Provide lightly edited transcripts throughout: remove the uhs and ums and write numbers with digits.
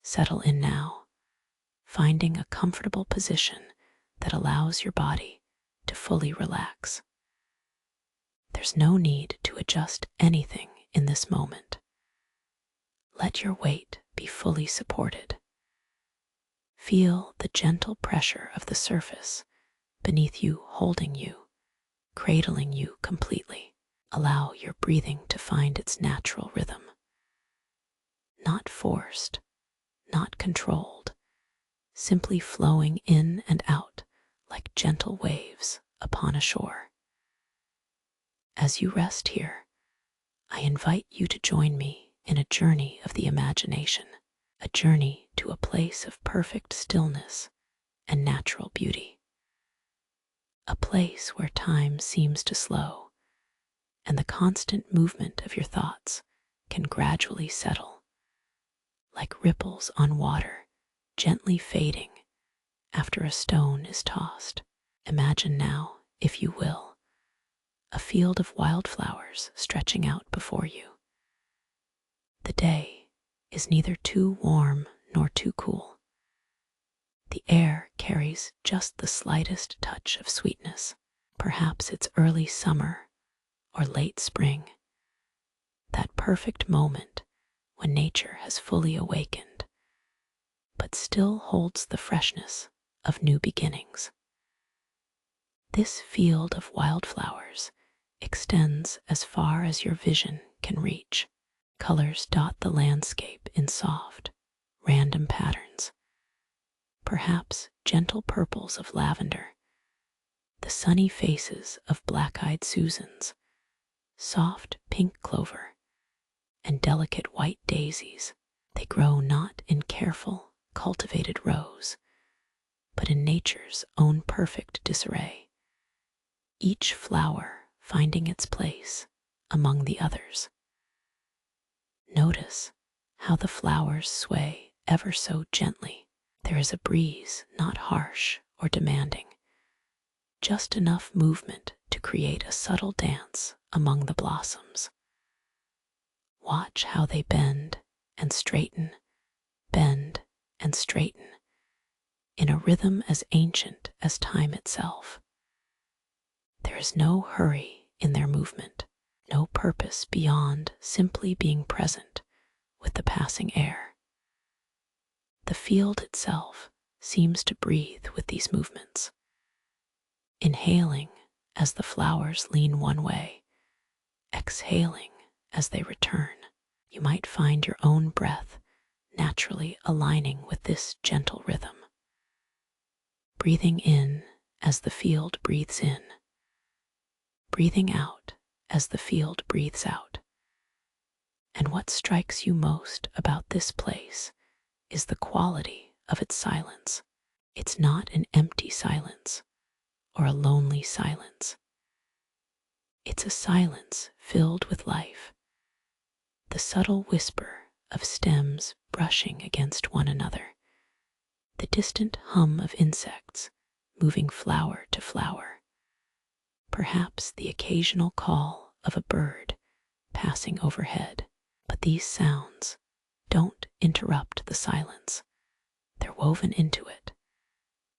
Settle in now, finding a comfortable position that allows your body to fully relax. There's no need to adjust anything in this moment. Let your weight be fully supported. Feel the gentle pressure of the surface beneath you, holding you, cradling you completely. Allow your breathing to find its natural rhythm. Not forced, not controlled, simply flowing in and out like gentle waves upon a shore. As you rest here, I invite you to join me in a journey of the imagination, a journey to a place of perfect stillness and natural beauty. A place where time seems to slow and the constant movement of your thoughts can gradually settle, like ripples on water gently fading after a stone is tossed. Imagine now, if you will, a field of wildflowers stretching out before you. The day is neither too warm nor too cool. The air carries just the slightest touch of sweetness. Perhaps it's early summer or late spring, that perfect moment when nature has fully awakened, but still holds the freshness of new beginnings. This field of wildflowers extends as far as your vision can reach. Colors dot the landscape in soft, random patterns. Perhaps gentle purples of lavender, the sunny faces of black-eyed Susans, soft pink clover, and delicate white daisies. They grow not in careful, cultivated rows, but in nature's own perfect disarray, each flower finding its place among the others. Notice how the flowers sway ever so gently. There is a breeze not harsh or demanding, just enough movement to create a subtle dance among the blossoms. Watch how they bend and straighten, in a rhythm as ancient as time itself. There is no hurry in their movement, no purpose beyond simply being present with the passing air. The field itself seems to breathe with these movements, inhaling as the flowers lean one way, exhaling as they return. You might find your own breath naturally aligning with this gentle rhythm. Breathing in as the field breathes in, breathing out as the field breathes out. And what strikes you most about this place is the quality of its silence. It's not an empty silence or a lonely silence. It's a silence filled with life, the subtle whisper of stems brushing against one another, the distant hum of insects moving flower to flower, perhaps the occasional call of a bird passing overhead. But these sounds don't interrupt the silence. They're woven into it,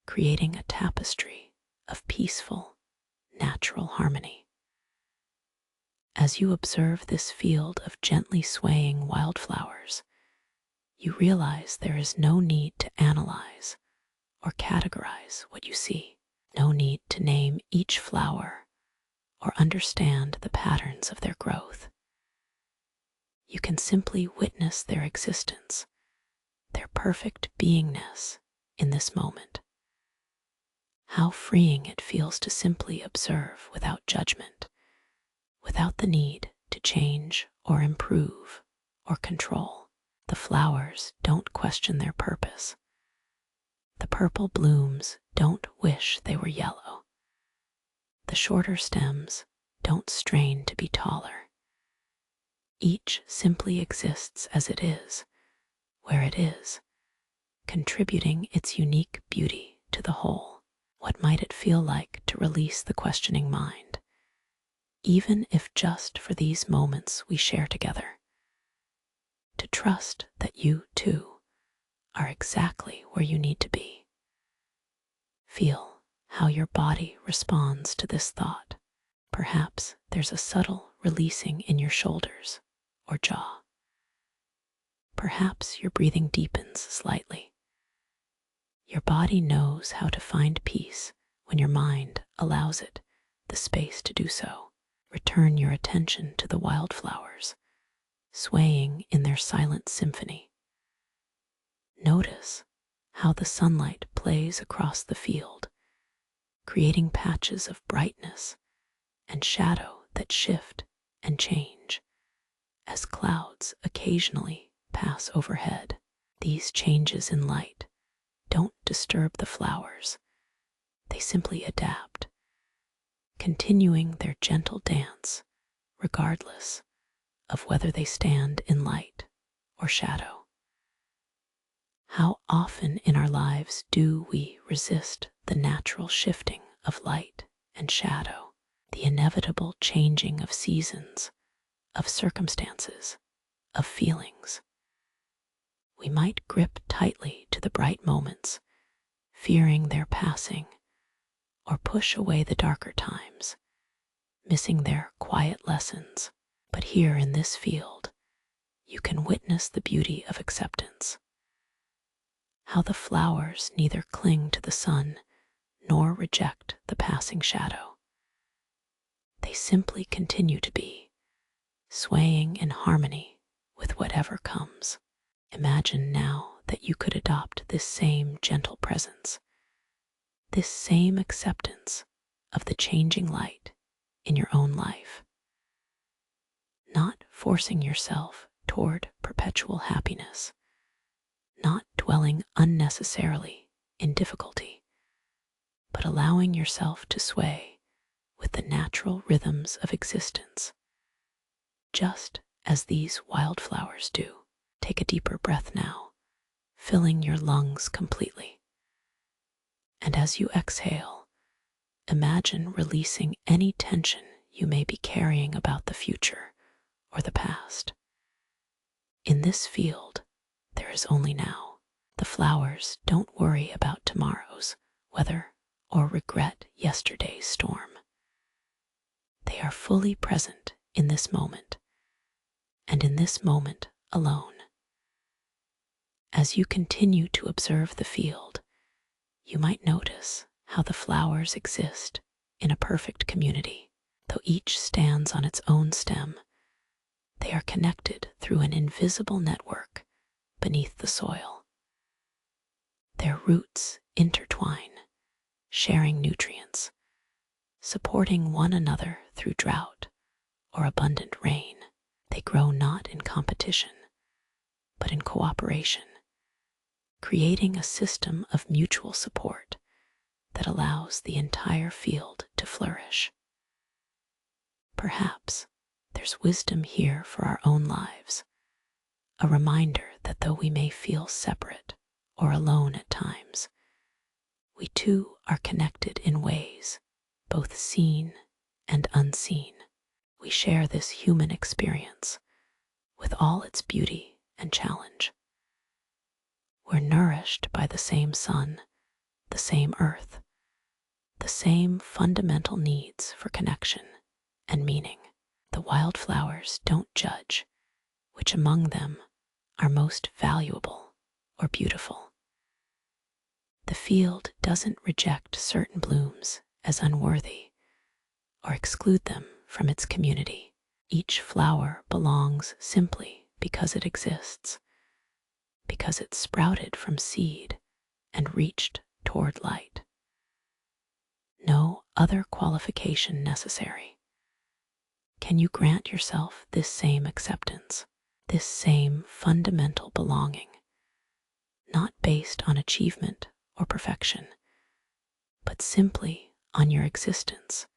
creating a tapestry of peaceful, natural harmony. As you observe this field of gently swaying wildflowers, you realize there is no need to analyze or categorize what you see, no need to name each flower or understand the patterns of their growth. You can simply witness their existence, their perfect beingness in this moment. How freeing it feels to simply observe without judgment, without the need to change or improve or control. The flowers don't question their purpose. The purple blooms don't wish they were yellow. The shorter stems don't strain to be taller. Each simply exists as it is, where it is, contributing its unique beauty to the whole. What might it feel like to release the questioning mind, even if just for these moments we share together? To trust that you, too, are exactly where you need to be. Feel how your body responds to this thought. Perhaps there's a subtle releasing in your shoulders or jaw. Perhaps your breathing deepens slightly. Your body knows how to find peace when your mind allows it the space to do so. Return your attention to the wildflowers, swaying in their silent symphony. Notice how the sunlight plays across the field, creating patches of brightness and shadow that shift and change as clouds occasionally pass overhead. These changes in light don't disturb the flowers, they simply adapt, continuing their gentle dance regardless of whether they stand in light or shadow. How often in our lives do we resist the natural shifting of light and shadow, the inevitable changing of seasons, of circumstances, of feelings? We might grip tightly to the bright moments, fearing their passing, or push away the darker times, missing their quiet lessons. But here in this field, you can witness the beauty of acceptance. How the flowers neither cling to the sun nor reject the passing shadow. They simply continue to be, swaying in harmony with whatever comes. Imagine now that you could adopt this same gentle presence, this same acceptance of the changing light in your own life. Not forcing yourself toward perpetual happiness, not dwelling unnecessarily in difficulty, but allowing yourself to sway with the natural rhythms of existence, just as these wildflowers do. Take a deeper breath now, filling your lungs completely. And as you exhale, imagine releasing any tension you may be carrying about the future or the past. In this field, there is only now. The flowers don't worry about tomorrow's weather or regret yesterday's storm. They are fully present in this moment, and in this moment alone. As you continue to observe the field, you might notice how the flowers exist in a perfect community. Though each stands on its own stem, they are connected through an invisible network beneath the soil. Their roots intertwine, sharing nutrients, supporting one another through drought or abundant rain. They grow not in competition, but in cooperation, creating a system of mutual support that allows the entire field to flourish. Perhaps there's wisdom here for our own lives, a reminder that though we may feel separate or alone at times, we too are connected in ways both seen and unseen. We share this human experience with all its beauty and challenge. We're nourished by the same sun, the same earth, the same fundamental needs for connection and meaning. The wildflowers don't judge which among them are most valuable or beautiful. The field doesn't reject certain blooms as unworthy or exclude them from its community. Each flower belongs simply because it exists, because it sprouted from seed and reached toward light. No other qualification necessary. Can you grant yourself this same acceptance, this same fundamental belonging, not based on achievement or perfection, but simply on your existence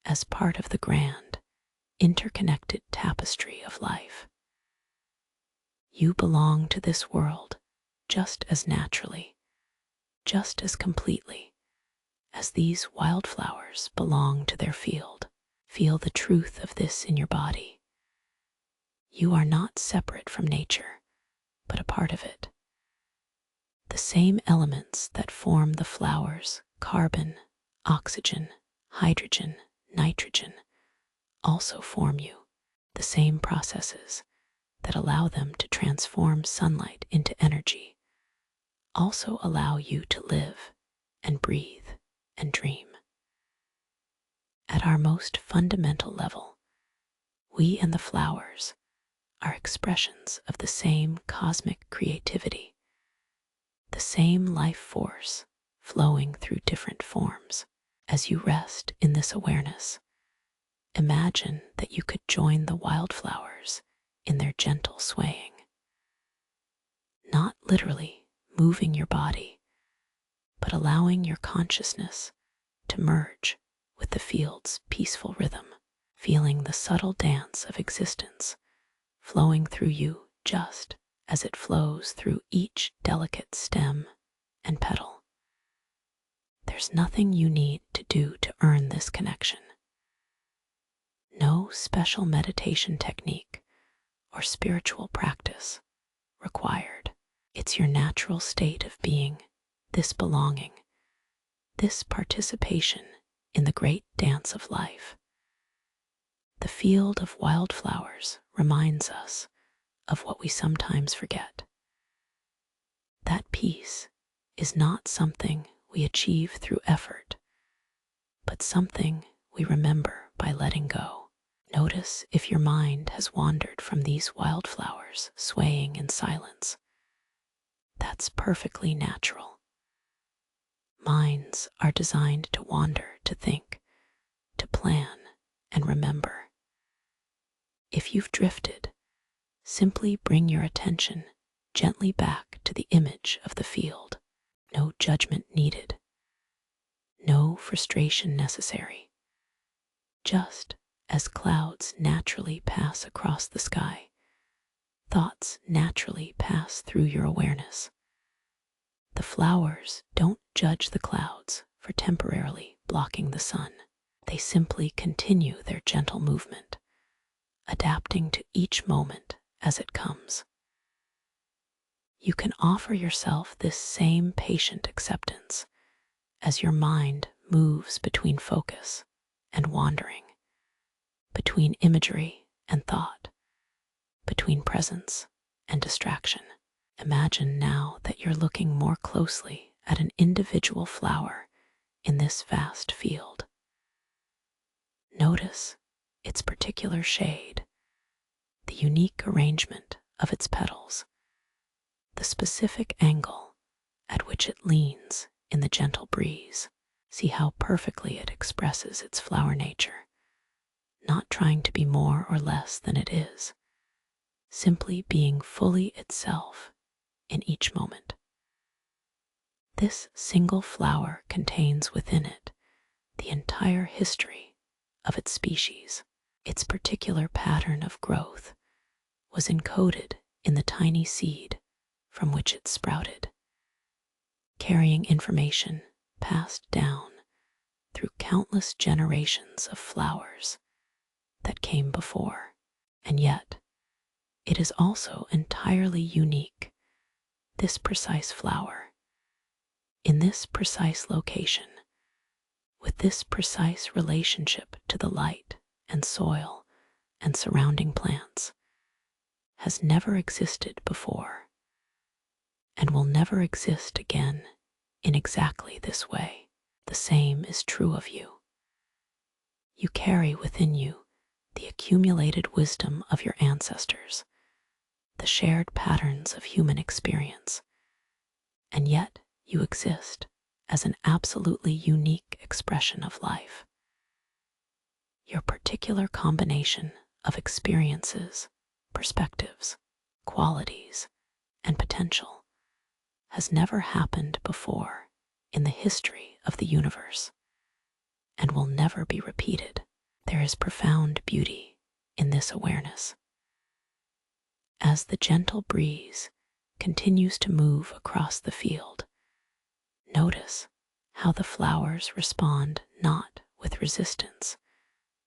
as part of the grand, interconnected tapestry of life? You belong to this world just as naturally, just as completely as these wildflowers belong to their field. Feel the truth of this in your body. You are not separate from nature, but a part of it. same elements that form the flowers, carbon, oxygen, hydrogen, nitrogen, also form you. The same processes that allow them to transform sunlight into energy also allow you to live and breathe and dream. At our most fundamental level, we and the flowers are expressions of the same cosmic creativity, the same life force flowing through different forms. As you rest in this awareness, imagine that you could join the wildflowers in their gentle swaying, not literally moving your body, but allowing your consciousness to merge with the field's peaceful rhythm, feeling the subtle dance of existence flowing through you just as it flows through each delicate stem and petal. There's nothing you need to do to earn this connection. No special meditation technique or spiritual practice required. It's your natural state of being, this belonging, this participation in the great dance of life. The field of wildflowers reminds us of what we sometimes forget. That peace is not something we achieve through effort, but something we remember by letting go. Notice if your mind has wandered from these wildflowers swaying in silence. That's perfectly natural. Minds are designed to wander, to think, to plan, and remember. If you've drifted, simply bring your attention gently back to the image of the field. No judgment needed, no frustration necessary. Just as clouds naturally pass across the sky, thoughts naturally pass through your awareness. The flowers don't judge the clouds for temporarily blocking the sun. They simply continue their gentle movement, adapting to each moment as it comes. You can offer yourself this same patient acceptance as your mind moves between focus and wandering, between imagery and thought, between presence and distraction. Imagine now that you're looking more closely at an individual flower in this vast field. Notice its particular shade, the unique arrangement of its petals, the specific angle at which it leans in the gentle breeze. See how perfectly it expresses its flower nature, not trying to be more or less than it is, simply being fully itself in each moment. This single flower contains within it the entire history of its species. Its particular pattern of growth was encoded in the tiny seed from which it sprouted, carrying information passed down through countless generations of flowers that came before. And yet, it is also entirely unique, this precise flower, in this precise location, with this precise relationship to the light and soil and surrounding plants, has never existed before and will never exist again in exactly this way. The same is true of you. You carry within you the accumulated wisdom of your ancestors, the shared patterns of human experience, and yet you exist as an absolutely unique expression of life. Your particular combination of experiences, perspectives, qualities, and potential has never happened before in the history of the universe and will never be repeated. There is profound beauty in this awareness. As the gentle breeze continues to move across the field, notice how the flowers respond not with resistance,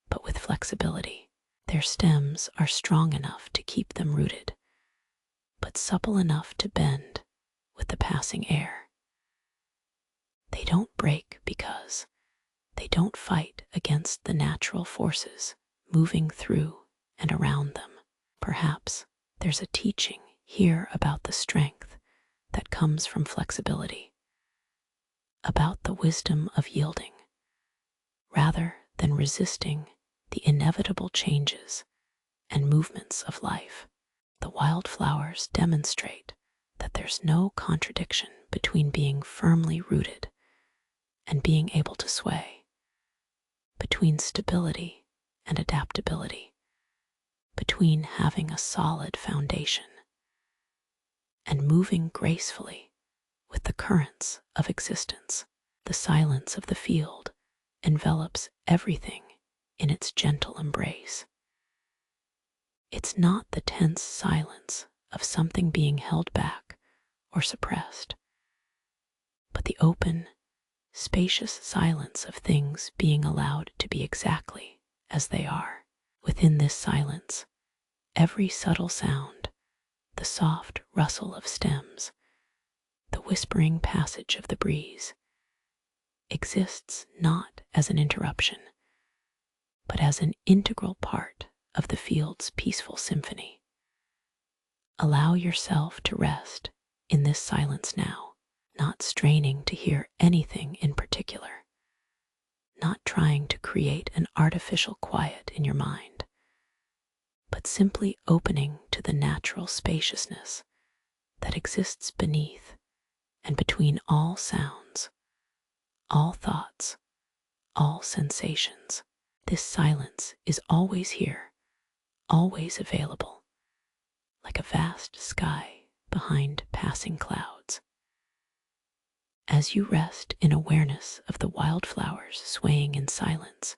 but with flexibility. Their stems are strong enough to keep them rooted, but supple enough to bend with the passing air. They don't break because they don't fight against the natural forces moving through and around them. Perhaps there's a teaching here about the strength that comes from flexibility, about the wisdom of yielding, rather than resisting the inevitable changes and movements of life. The wildflowers demonstrate that there's no contradiction between being firmly rooted and being able to sway, between stability and adaptability, between having a solid foundation and moving gracefully with the currents of existence. The silence of the field envelops everything in its gentle embrace. It's not the tense silence of something being held back or suppressed, but the open, spacious silence of things being allowed to be exactly as they are. Within this silence, every subtle sound, the soft rustle of stems, the whispering passage of the breeze, exists not as an interruption, but as an integral part of the field's peaceful symphony. Allow yourself to rest in this silence now, not straining to hear anything in particular, not trying to create an artificial quiet in your mind, but simply opening to the natural spaciousness that exists beneath and between all sounds, all thoughts, all sensations. This silence is always here, always available, like a vast sky behind passing clouds. As you rest in awareness of the wildflowers swaying in silence,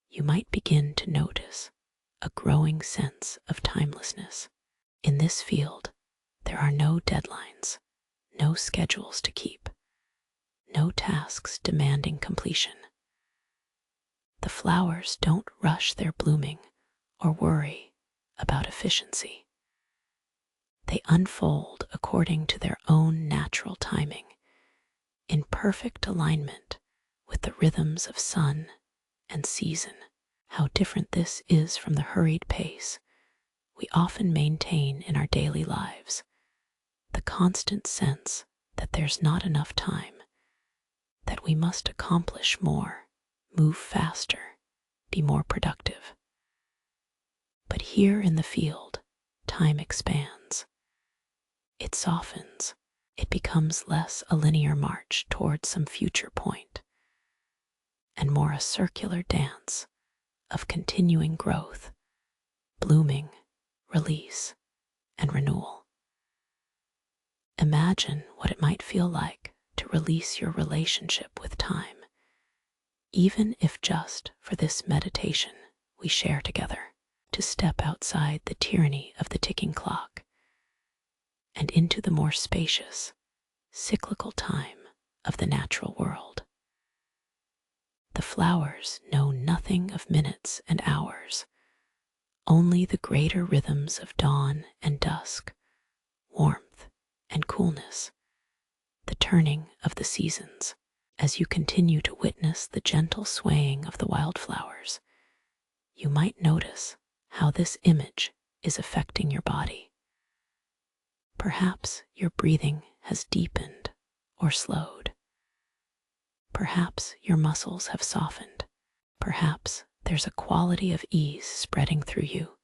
you might begin to notice a growing sense of timelessness. In this field, there are no deadlines, no schedules to keep, no tasks demanding completion. The flowers don't rush their blooming or worry about efficiency. They unfold according to their own natural timing, in perfect alignment with the rhythms of sun and season. How different this is from the hurried pace we often maintain in our daily lives, the constant sense that there's not enough time, that we must accomplish more, move faster, be more productive. But here in the field, time expands. It softens. It becomes less a linear march towards some future point, and more a circular dance of continuing growth, blooming, release, and renewal. Imagine what it might feel like to release your relationship with time, even if just for this meditation we share together, to step outside the tyranny of the ticking clock and into the more spacious, cyclical time of the natural world. The flowers know nothing of minutes and hours, only the greater rhythms of dawn and dusk, warmth and coolness, the turning of the seasons. As you continue to witness the gentle swaying of the wildflowers, you might notice how this image is affecting your body. Perhaps your breathing has deepened or slowed. Perhaps your muscles have softened. Perhaps there's a quality of ease spreading through you,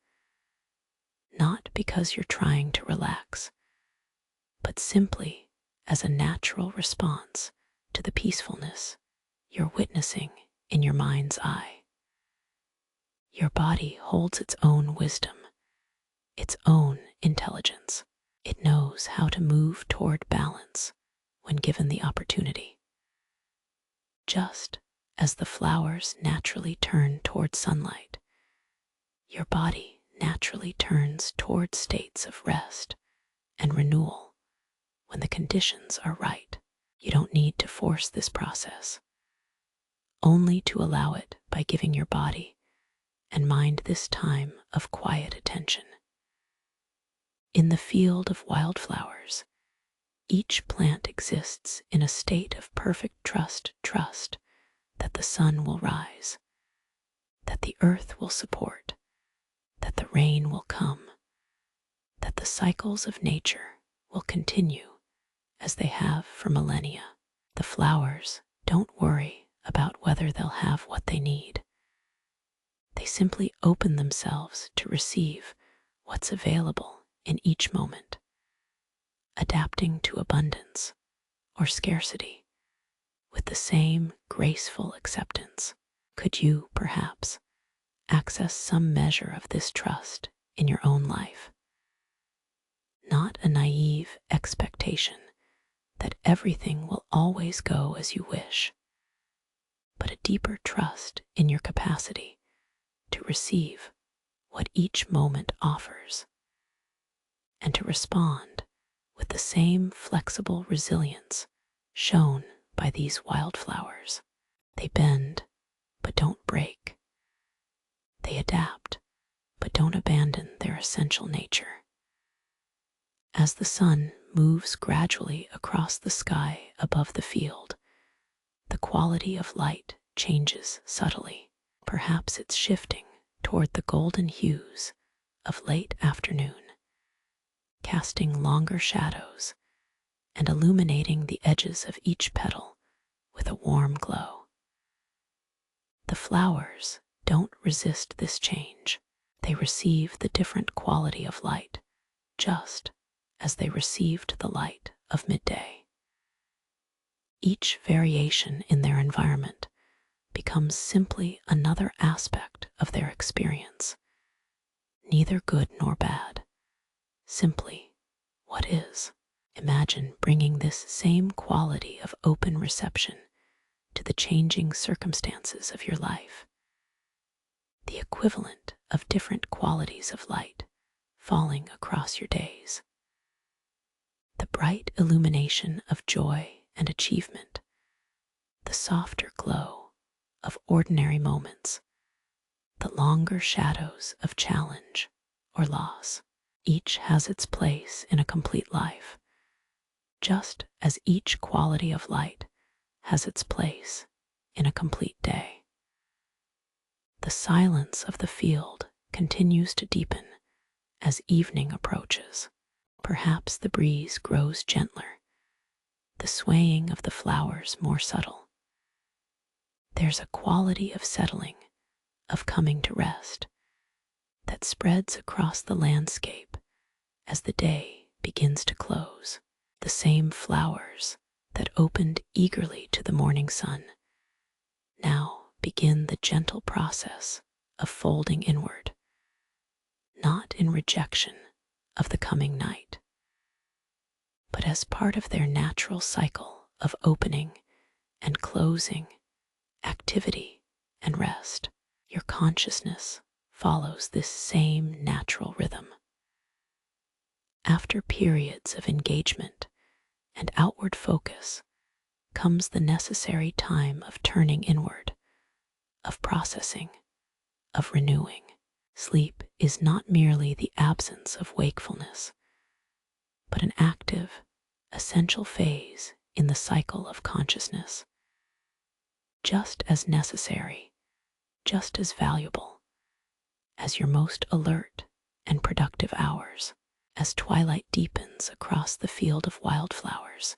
not because you're trying to relax, but simply as a natural response to the peacefulness you're witnessing in your mind's eye. Your body holds its own wisdom, its own intelligence. It knows how to move toward balance when given the opportunity. Just as the flowers naturally turn toward sunlight, your body naturally turns toward states of rest and renewal when the conditions are right. You don't need to force this process, only to allow it by giving your body and mind this time of quiet attention. In the field of wildflowers, Each plant exists in a state of perfect trust that the sun will rise, that the earth will support, that the rain will come, that the cycles of nature will continue as they have for millennia. The flowers don't worry about whether they'll have what they need. They simply open themselves to receive what's available in each moment, adapting to abundance or scarcity with the same graceful acceptance. Could you, perhaps, access some measure of this trust in your own life? Not a naive expectation that everything will always go as you wish, but a deeper trust in your capacity to receive what each moment offers and to respond with the same flexible resilience shown by these wildflowers. They bend, but don't break. They adapt, but don't abandon their essential nature. As the sun moves gradually across the sky above the field, the quality of light changes subtly. Perhaps it's shifting toward the golden hues of late afternoon, casting longer shadows and illuminating the edges of each petal with a warm glow. The flowers don't resist this change. They receive the different quality of light just as they received the light of midday. Each variation in their environment becomes simply another aspect of their experience, neither good nor bad, simply what is. Imagine bringing this same quality of open reception to the changing circumstances of your life, the equivalent of different qualities of light falling across your days. The bright illumination of joy and achievement, the softer glow of ordinary moments, the longer shadows of challenge or loss. Each has its place in a complete life, just as each quality of light has its place in a complete day. The silence of the field continues to deepen as evening approaches. Perhaps the breeze grows gentler, the swaying of the flowers more subtle. There's a quality of settling, of coming to rest, that spreads across the landscape as the day begins to close. The same flowers that opened eagerly to the morning sun now begin the gentle process of folding inward, not in rejection of the coming night, but as part of their natural cycle of opening and closing, activity and rest. Your consciousness follows this same natural rhythm. After periods of engagement and outward focus comes the necessary time of turning inward, of processing, of renewing. Sleep is not merely the absence of wakefulness, but an active, essential phase in the cycle of consciousness. Just as necessary, just as valuable as your most alert and productive hours. As twilight deepens across the field of wildflowers,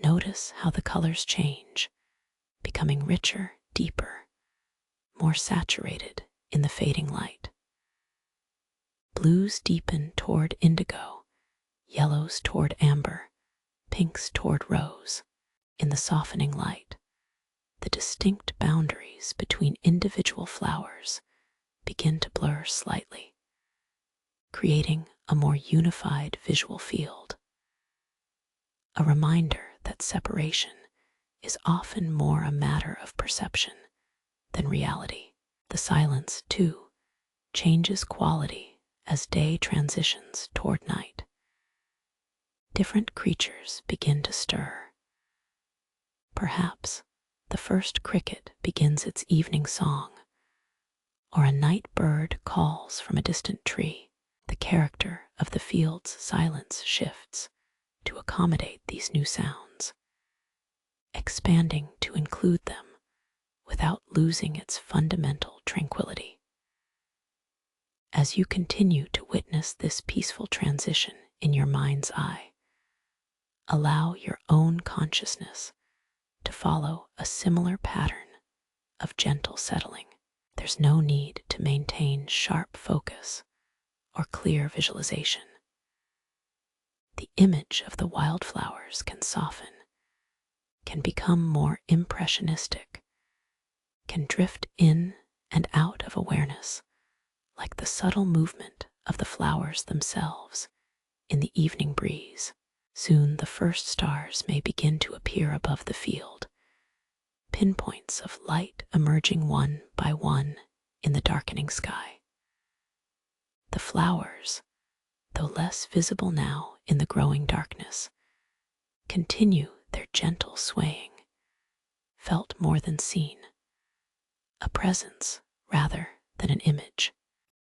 notice how the colors change, becoming richer, deeper, more saturated in the fading light. Blues deepen toward indigo, yellows toward amber, pinks toward rose. In the softening light, the distinct boundaries between individual flowers begin to blur slightly, creating a more unified visual field. A reminder that separation is often more a matter of perception than reality. The silence, too, changes quality as day transitions toward night. Different creatures begin to stir. Perhaps the first cricket begins its evening song, or a night bird calls from a distant tree. The character of the field's silence shifts, to accommodate these new sounds, expanding to include them without losing its fundamental tranquility. As you continue to witness this peaceful transition in your mind's eye, allow your own consciousness to follow a similar pattern of gentle settling. There's no need to maintain sharp focus or clear visualization. The image of the wildflowers can soften, can become more impressionistic, can drift in and out of awareness, like the subtle movement of the flowers themselves in the evening breeze. Soon the first stars may begin to appear above the field, pinpoints of light emerging one by one in the darkening sky. The flowers, though less visible now in the growing darkness, continue their gentle swaying, felt more than seen, a presence rather than an image.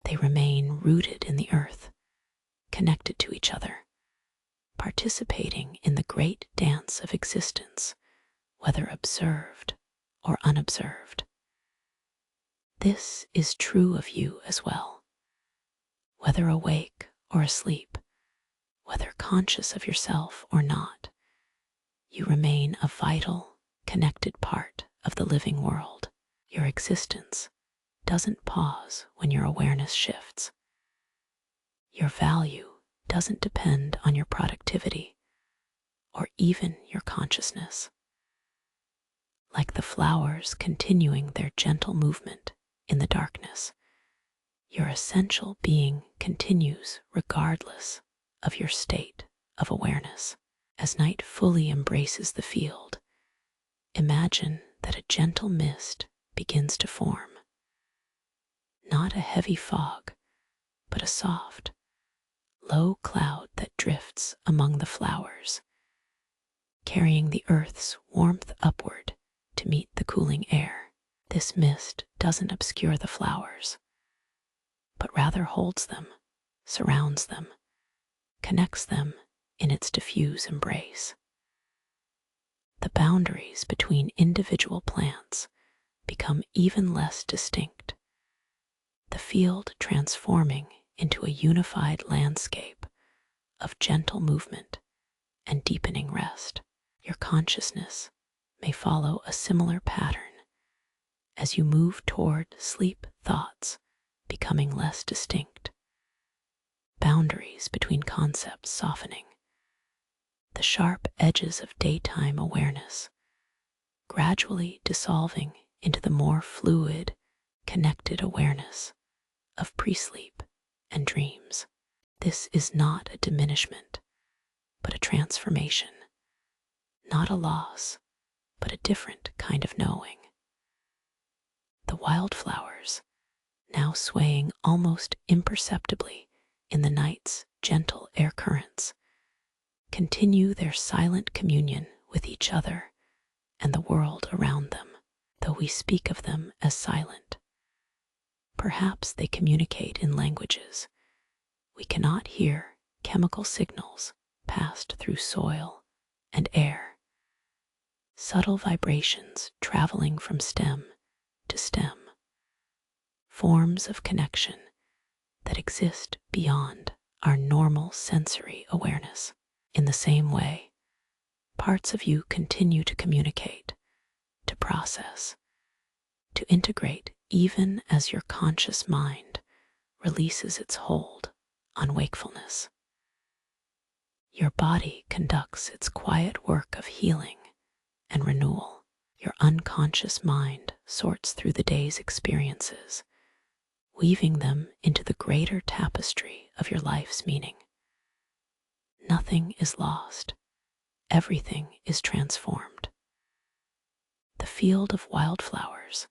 They remain rooted in the earth, connected to each other, participating in the great dance of existence, whether observed or unobserved. This is true of you as well. Whether awake or asleep, whether conscious of yourself or not, you remain a vital, connected part of the living world. Your existence doesn't pause when your awareness shifts. Your value doesn't depend on your productivity or even your consciousness. Like the flowers continuing their gentle movement in the darkness, your essential being continues regardless of your state of awareness. As night fully embraces the field, imagine that a gentle mist begins to form. Not a heavy fog, but a soft, low cloud that drifts among the flowers, carrying the earth's warmth upward to meet the cooling air. This mist doesn't obscure the flowers, but rather holds them, surrounds them, connects them in its diffuse embrace. The boundaries between individual plants become even less distinct, the field transforming into a unified landscape of gentle movement and deepening rest. Your consciousness may follow a similar pattern as you move toward sleep, thoughts becoming less distinct, boundaries between concepts softening, the sharp edges of daytime awareness gradually dissolving into the more fluid, connected awareness of pre-sleep and dreams. This is not a diminishment, but a transformation, not a loss, but a different kind of knowing. The wildflowers, now swaying almost imperceptibly in the night's gentle air currents, continue their silent communion with each other and the world around them, though we speak of them as silent. Perhaps they communicate in languages we cannot hear, chemical signals passed through soil and air, subtle vibrations traveling from stem to stem, forms of connection that exist beyond our normal sensory awareness. In the same way, parts of you continue to communicate, to process, to integrate even as your conscious mind releases its hold on wakefulness. Your body conducts its quiet work of healing and renewal. Your unconscious mind sorts through the day's experiences, weaving them into the greater tapestry of your life's meaning. Nothing is lost. Everything is transformed. The field of wildflowers,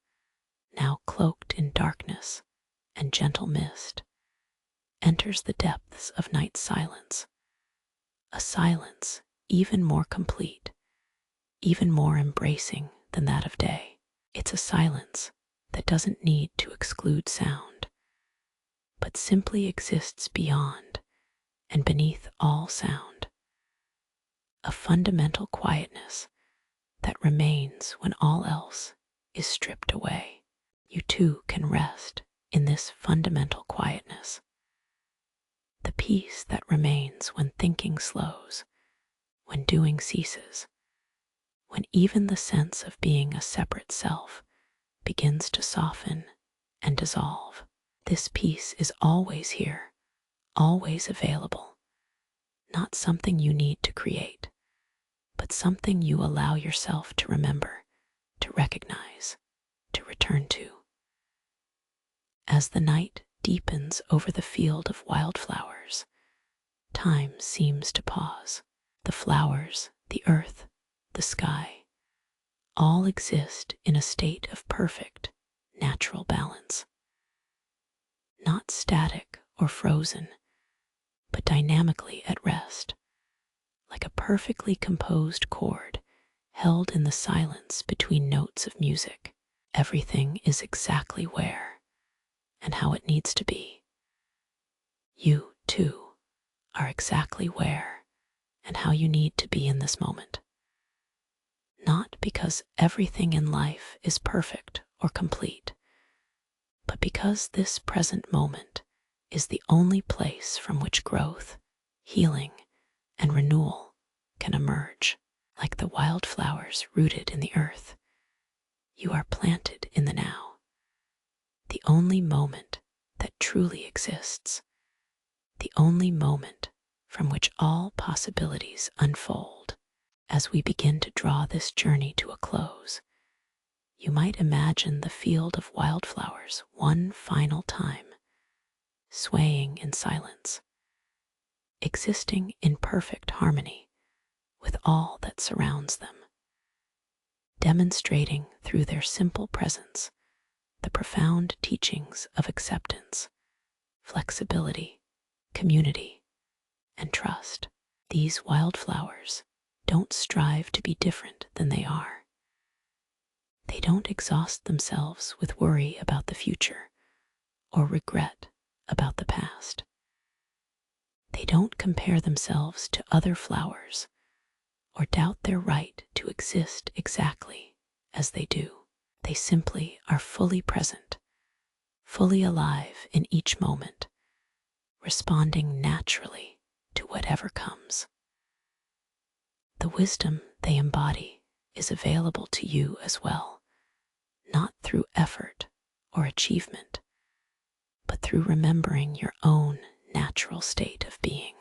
now cloaked in darkness and gentle mist, enters the depths of night's silence, a silence even more complete, even more embracing than that of day. It's a silence that doesn't need to exclude sound, but simply exists beyond and beneath all sound. a fundamental quietness that remains when all else is stripped away. You too can rest in this fundamental quietness, the peace that remains when thinking slows, when doing ceases, when even the sense of being a separate self begins to soften and dissolve. This peace is always here, always available, not something you need to create, but something you allow yourself to remember, to recognize, to return to. As the night deepens over the field of wildflowers, time seems to pause. The flowers, the earth, the sky, all exist in a state of perfect, natural balance. Not static or frozen, but dynamically at rest, like a perfectly composed chord held in the silence between notes of music. Everything is exactly where and how it needs to be. You, too, are exactly where and how you need to be in this moment. Not because everything in life is perfect or complete, but because this present moment is the only place from which growth, healing, and renewal can emerge. Like the wildflowers rooted in the earth, you are planted in the now, the only moment that truly exists, the only moment from which all possibilities unfold. As we begin to draw this journey to a close, you might imagine the field of wildflowers one final time, swaying in silence, existing in perfect harmony with all that surrounds them, demonstrating through their simple presence the profound teachings of acceptance, flexibility, community, and trust. These wildflowers don't strive to be different than they are. They don't exhaust themselves with worry about the future or regret about the past. They don't compare themselves to other flowers or doubt their right to exist exactly as they do. They simply are fully present, fully alive in each moment, responding naturally to whatever comes. The wisdom they embody is available to you as well, not through effort or achievement, but through remembering your own natural state of being.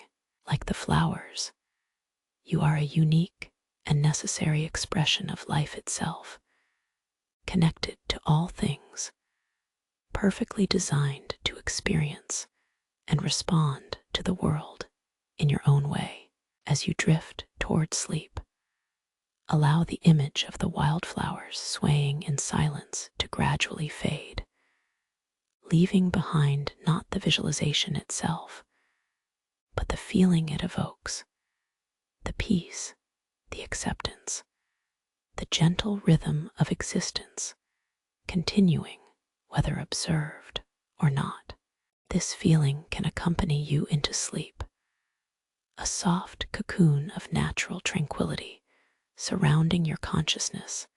Like the flowers, you are a unique and necessary expression of life itself, connected to all things, perfectly designed to experience and respond to the world in your own way. As you drift toward sleep, allow the image of the wildflowers swaying in silence to gradually fade, leaving behind not the visualization itself, but the feeling it evokes, the peace, the acceptance, the gentle rhythm of existence, continuing whether observed or not. This feeling can accompany you into sleep, a soft cocoon of natural tranquility surrounding your consciousness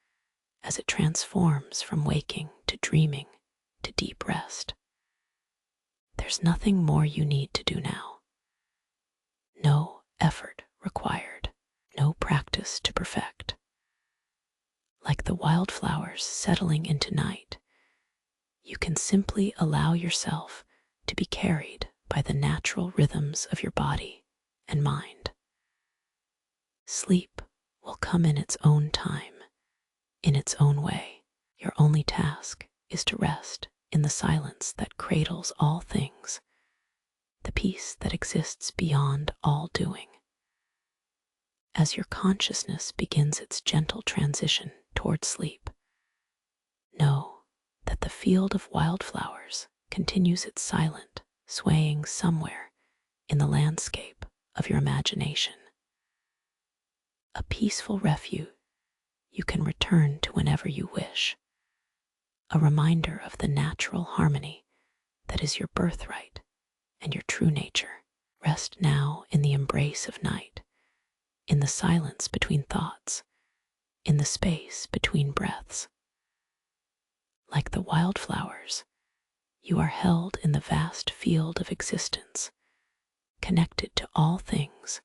as it transforms from waking to dreaming to deep rest. There's nothing more you need to do now. No effort required, no practice to perfect. Like the wildflowers settling into night, you can simply allow yourself to be carried by the natural rhythms of your body and mind. Sleep will come in its own time, in its own way. Your only task is to rest in the silence that cradles all things, the peace that exists beyond all doing. As your consciousness begins its gentle transition toward sleep, know that the field of wildflowers continues its silent swaying somewhere in the landscape of your imagination. A peaceful refuge you can return to whenever you wish, a reminder of the natural harmony that is your birthright and your true nature. Rest now in the embrace of night, in the silence between thoughts, in the space between breaths. Like the wildflowers, you are held in the vast field of existence, connected to all things,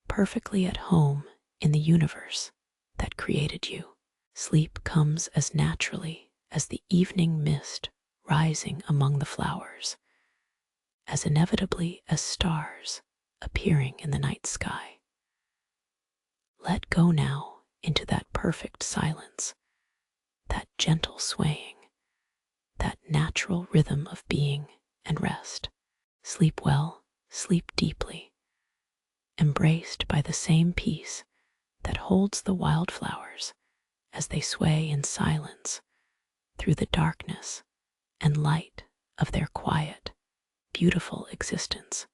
perfectly at home in the universe that created you. Sleep comes as naturally as the evening mist rising among the flowers, as inevitably as stars appearing in the night sky. Let go now into that perfect silence, that gentle swaying, that natural rhythm of being and rest. Sleep well, sleep deeply, embraced by the same peace that holds the wildflowers as they sway in silence through the darkness and light of their quiet, beautiful existence.